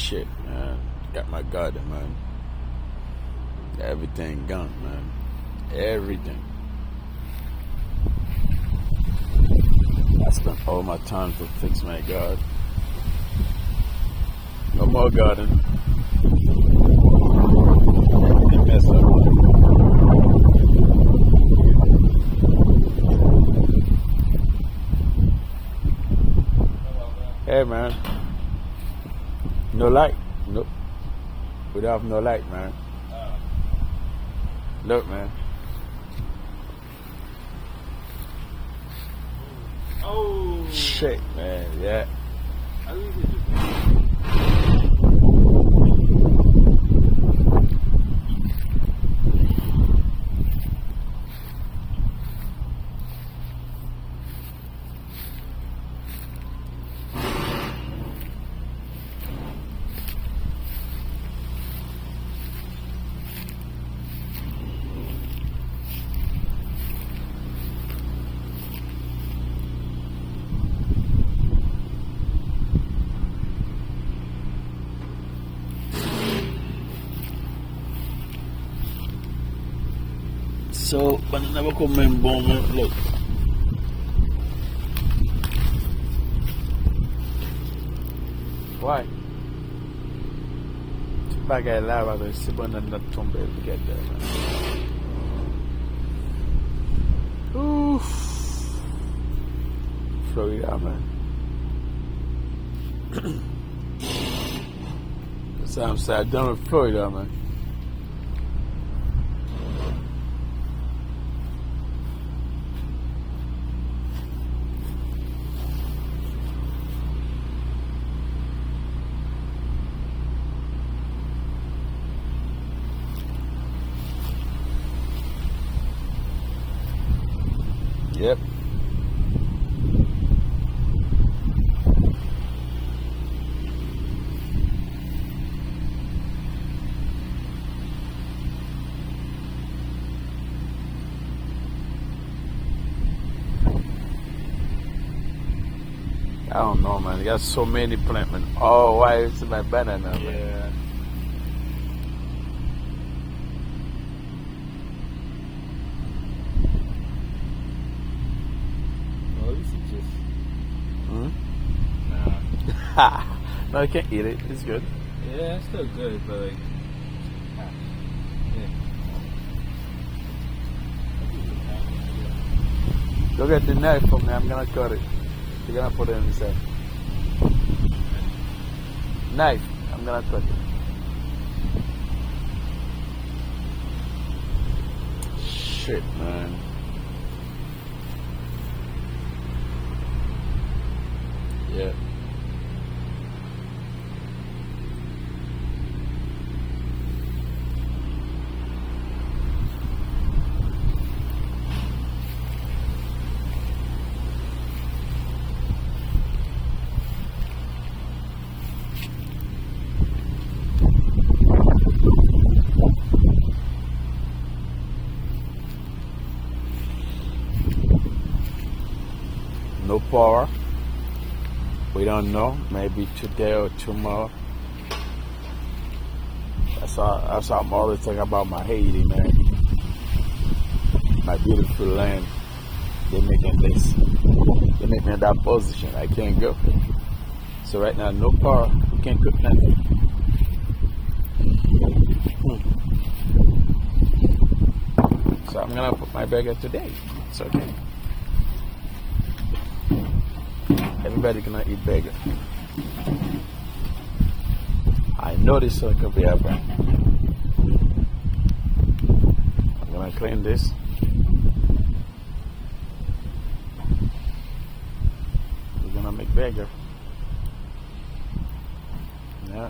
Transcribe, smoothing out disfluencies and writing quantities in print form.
Shit, man. Got my garden, man. Everything gone, man. Everything. I spent all my time to fix my garden. No more garden. Everything messed up. Hey, man. No light. Nope. We don't have no light, man. Look, man. Oh shit, man. Yeah. So, but I never come in bomb. Look. Why? Bagay lava to si bannan not tumble to get there, man. Oof. Florida, man. So I'm sad done with Florida, man. Yep. I don't know, man. You got so many plants, man. Oh, why is my banana, man? Yeah. Well, this is just. Nah. No, I can't eat it. It's good. Yeah, it's still good, but like. Yeah. Go get the knife for me. I'm gonna cut it. You're gonna put it inside. Knife. I'm gonna cut it. Shit, man. Yeah. No power. We don't know. Maybe today or tomorrow. That's how I'm always talking about my Haiti, man. My beautiful land. They making this. They make me in that position. I can't go. So right now, no power. We can't cook nothing. So I'm gonna put my burger today. It's okay. Everybody gonna eat burger. I know this one could be happening. I'm gonna clean this. We're gonna make burger. Yeah.